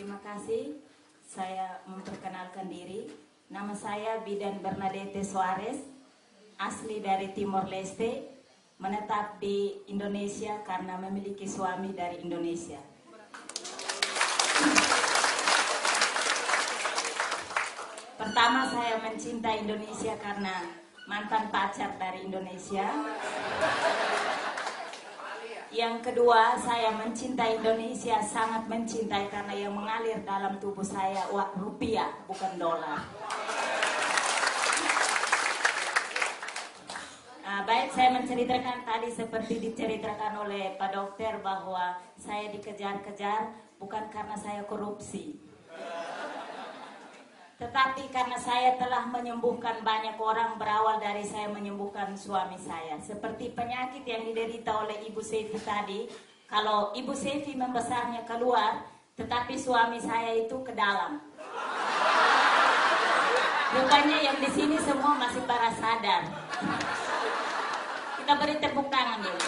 Terima kasih. Saya memperkenalkan diri. Nama saya Bidan Bernadette Suarez, asli dari Timor Leste, menetap di Indonesia karena memiliki suami dari Indonesia. Pertama, saya mencintai Indonesia karena mantan pacar dari Indonesia. Yang kedua, saya mencintai Indonesia, sangat mencintai karena yang mengalir dalam tubuh saya rupiah, bukan dolar. Baik, saya menceritakan tadi seperti diceritakan oleh Pak Dokter bahwa saya dikejar-kejar bukan karena saya korupsi, tetapi karena saya telah menyembuhkan banyak orang berawal dari saya menyembuhkan suami saya. Seperti penyakit yang diderita oleh Ibu Sefi tadi, kalau Ibu Sefi membesarnya keluar, tetapi suami saya itu ke dalam. Rupanya yang di sini semua masih para sadar. Kita beri tepuk tangan dulu.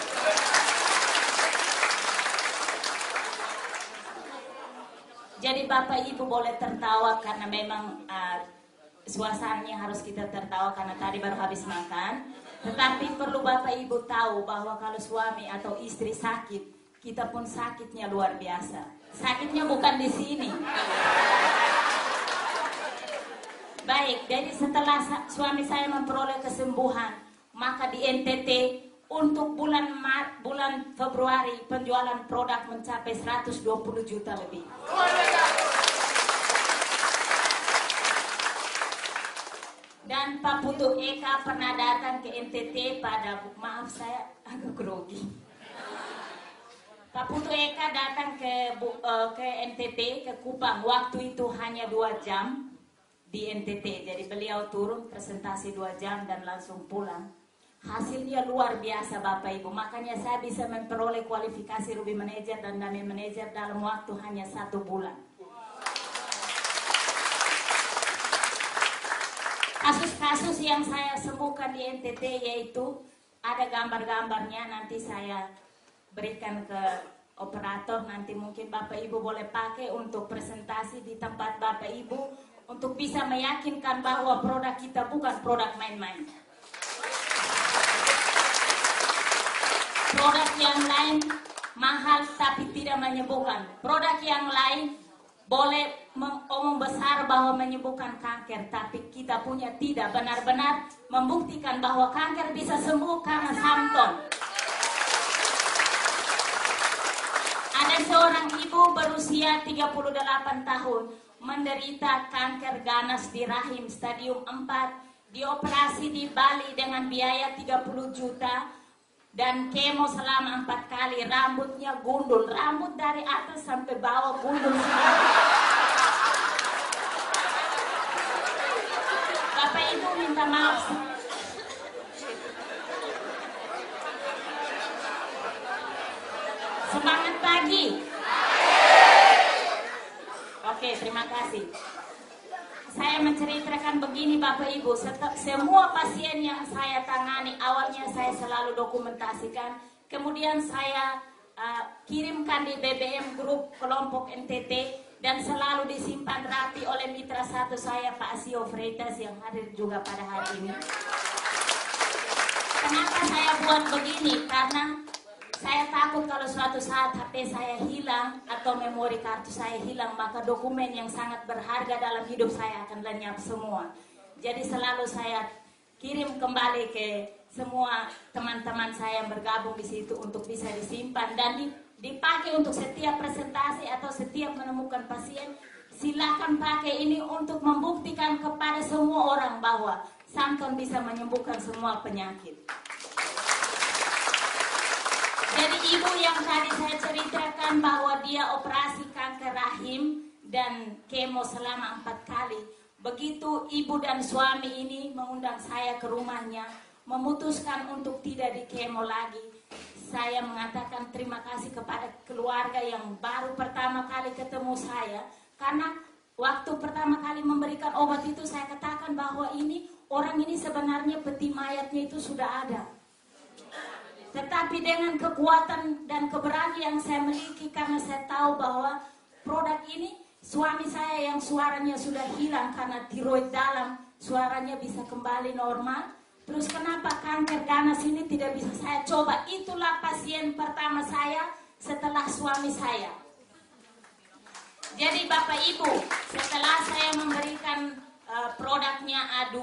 Jadi Bapak Ibu boleh tertawa karena memang suasananya harus kita tertawa karena tadi baru habis makan. Tetapi perlu Bapak Ibu tahu bahwa kalau suami atau istri sakit, kita pun sakitnya luar biasa. Sakitnya bukan di sini. Baik, jadi setelah suami saya memperoleh kesembuhan, maka di NTT untuk bulan Februari penjualan produk mencapai 120 juta lebih. Dan Pak Putu Eka pernah datang ke NTT pada, maaf saya agak grogi. Pak Putu Eka datang ke NTT, ke Kupang, waktu itu hanya 2 jam di NTT. Jadi beliau turun presentasi 2 jam dan langsung pulang. Hasilnya luar biasa Bapak Ibu, makanya saya bisa memperoleh kualifikasi Ruby Manager dan Dummy Manager dalam waktu hanya 1 bulan. Kasus-kasus yang saya sembuhkan di NTT yaitu ada gambar-gambarnya, nanti saya berikan ke operator, nanti mungkin Bapak Ibu boleh pakai untuk presentasi di tempat Bapak Ibu untuk bisa meyakinkan bahwa produk kita bukan produk main-main. Produk yang lain mahal tapi tidak menyembuhkan. Produk yang lain boleh omong besar bahwa menyembuhkan kanker, tapi kita punya tidak benar-benar membuktikan bahwa kanker bisa sembuh karena Samton. Ada seorang ibu berusia 38 tahun menderita kanker ganas di rahim stadium 4, dioperasi di Bali dengan biaya 30 juta. Dan kemo selama 4 kali, rambutnya gundul, rambut dari atas sampai bawah gundul semua. Bapak Ibu minta maaf. Semangat pagi. Oke, terima kasih. Saya menceritakan begini Bapak Ibu, semua pasien yang saya tangani awalnya saya selalu dokumentasikan, kemudian saya kirimkan di BBM grup kelompok NTT dan selalu disimpan rapi oleh mitra satu saya Pak Asio Freitas yang hadir juga pada hari ini. Kenapa saya buat begini? Karena saya takut kalau suatu saat HP saya hilang atau memori kartu saya hilang, maka dokumen yang sangat berharga dalam hidup saya akan lenyap semua. Jadi selalu saya kirim kembali ke semua teman-teman saya yang bergabung di situ untuk bisa disimpan dan dipakai untuk setiap presentasi atau setiap menemukan pasien. Silakan pakai ini untuk membuktikan kepada semua orang bahwa Samton bisa menyembuhkan semua penyakit. Jadi ibu yang tadi saya ceritakan bahwa dia operasi kanker rahim dan kemo selama 4 kali. Begitu ibu dan suami ini mengundang saya ke rumahnya, memutuskan untuk tidak di kemo lagi. Saya mengatakan terima kasih kepada keluarga yang baru pertama kali ketemu saya. Karena waktu pertama kali memberikan obat itu saya katakan bahwa orang ini sebenarnya peti mayatnya itu sudah ada. Tetapi dengan kekuatan dan keberanian yang saya miliki karena saya tahu bahwa produk ini Suami saya yang suaranya sudah hilang karena tiroid dalam, suaranya bisa kembali normal. Terus kenapa kanker ganas ini tidak bisa saya coba? Itulah pasien pertama saya setelah suami saya. Jadi Bapak Ibu, setelah saya memberikan produknya A2,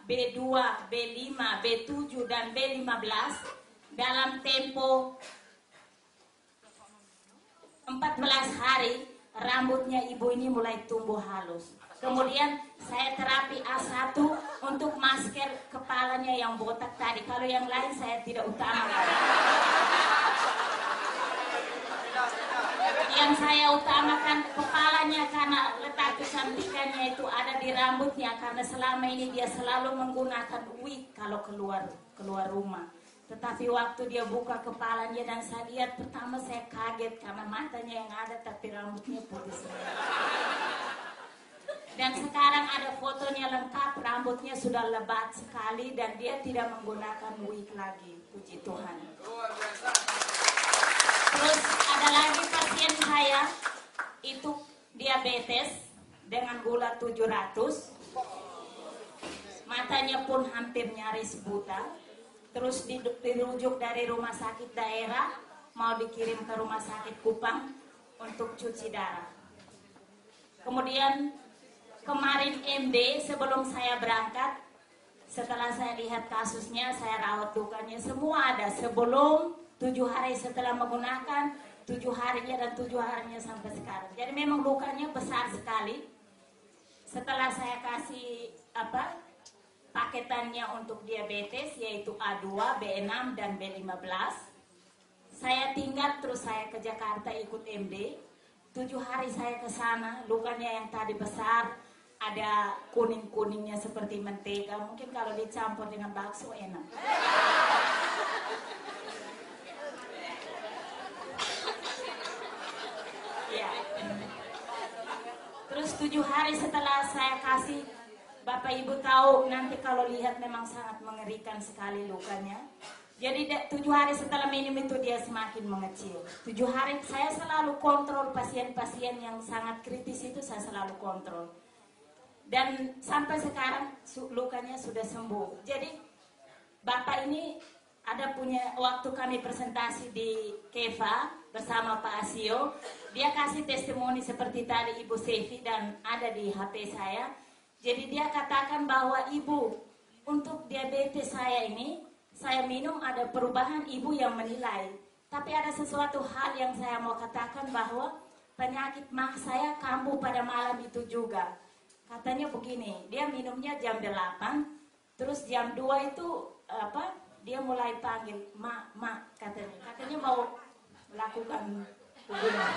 B2, B5, B7, dan B15 dalam tempo 14 hari, rambutnya ibu ini mulai tumbuh halus. Kemudian saya terapi A1 untuk masker kepalanya yang botak tadi. Kalau yang lain saya tidak utamakan. Yang saya utamakan kepalanya karena letak kecantikannya itu ada di rambutnya. Karena selama ini dia selalu menggunakan wig kalau keluar rumah. Tetapi waktu dia buka kepalanya dan saya lihat, pertama saya kaget karena matanya yang ada tapi rambutnya putih semua. Dan sekarang ada fotonya lengkap, rambutnya sudah lebat sekali dan dia tidak menggunakan wig lagi. Puji Tuhan. Terus ada lagi pasien saya, itu diabetes dengan gula 700. Matanya pun hampir nyaris buta. Terus dirujuk dari rumah sakit daerah, mau dikirim ke rumah sakit Kupang untuk cuci darah. Kemudian kemarin MD sebelum saya berangkat, setelah saya lihat kasusnya, saya rawat lukanya, semua ada sebelum 7 hari setelah menggunakan, 7 harinya dan 7 harinya sampai sekarang. Jadi memang lukanya besar sekali. Setelah saya kasih paketannya untuk diabetes, yaitu A2, B6, dan B15, saya tinggal terus saya ke Jakarta ikut MD. 7 hari saya ke sana, lukanya yang tadi besar, ada kuning-kuningnya seperti mentega. Mungkin kalau dicampur dengan bakso enak. Ya. Terus 7 hari setelah saya kasih, Bapak Ibu tahu nanti kalau lihat memang sangat mengerikan sekali lukanya. Jadi 7 hari setelah minum itu dia semakin mengecil. 7 hari saya selalu kontrol pasien-pasien yang sangat kritis itu, saya selalu kontrol. Dan sampai sekarang lukanya sudah sembuh. Jadi Bapak ini ada punya, waktu kami presentasi di Keva bersama Pak Asio, dia kasih testimoni seperti tadi Ibu Sevi dan ada di HP saya. Jadi dia katakan bahwa Ibu, untuk diabetes saya ini, saya minum ada perubahan, Ibu yang menilai. Tapi ada sesuatu hal yang saya mau katakan bahwa penyakit mah saya kambuh pada malam itu juga. Katanya begini, dia minumnya jam 8, terus jam 2 itu dia mulai panggil, mak, katanya mau melakukan hubungan.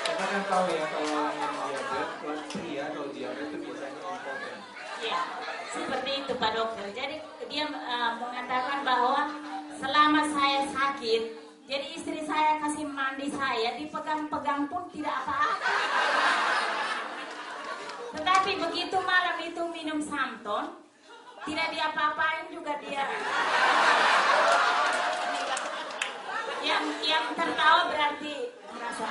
Kita kan tahu ya kalau diabetes, pria kalau diabetes itu biasanya impoten. Ya, seperti itu Pak Dokter. Jadi dia mengatakan bahwa selama saya sakit, jadi istri saya kasih mandi saya, dipegang-pegang pun tidak apa-apa. Tetapi begitu malam itu minum Samton, tidak diapa-apain juga dia. Yang tertawa berarti merasa.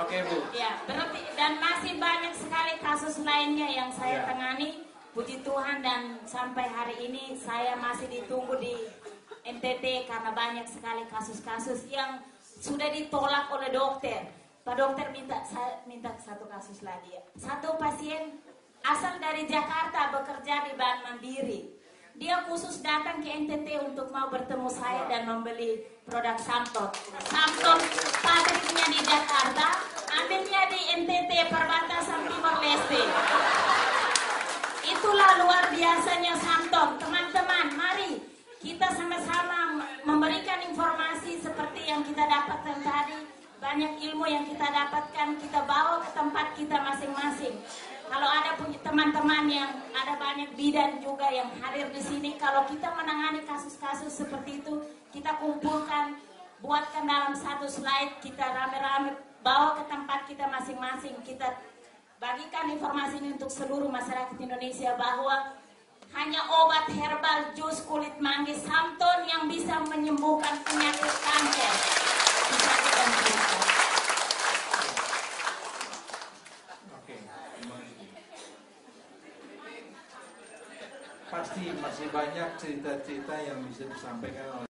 Oke Bu. Ya, berarti dan masih banyak sekali kasus lainnya yang saya tangani. Puji Tuhan, dan sampai hari ini saya masih ditunggu di NTT karena banyak sekali kasus-kasus yang sudah ditolak oleh dokter. Pak dokter saya minta satu kasus lagi ya. Satu pasien asal dari Jakarta bekerja di Bank Mandiri. Dia khusus datang ke NTT untuk mau bertemu saya dan membeli produk Samton. Samton pabriknya di Jakarta, ambilnya di NTT perbatasan Timor Leste. Itulah luar biasanya Samton. Teman-teman, mari kita sama-sama memberikan informasi seperti yang kita dapatkan tadi. Banyak ilmu yang kita dapatkan, kita bawa ke tempat kita masing-masing. Kalau ada punya teman-teman yang ada banyak bidan juga yang hadir di sini, kalau kita menangani kasus-kasus seperti itu, kita kumpulkan, buatkan dalam satu slide, kita rame-rame bawa ke tempat kita masing-masing, kita bagikan informasi ini untuk seluruh masyarakat Indonesia bahwa hanya obat herbal jus kulit manggis Samton yang bisa menyembuhkan penyakit kanker. Bisa kita berikan. Oke. Pasti masih banyak cerita-cerita yang bisa disampaikan oleh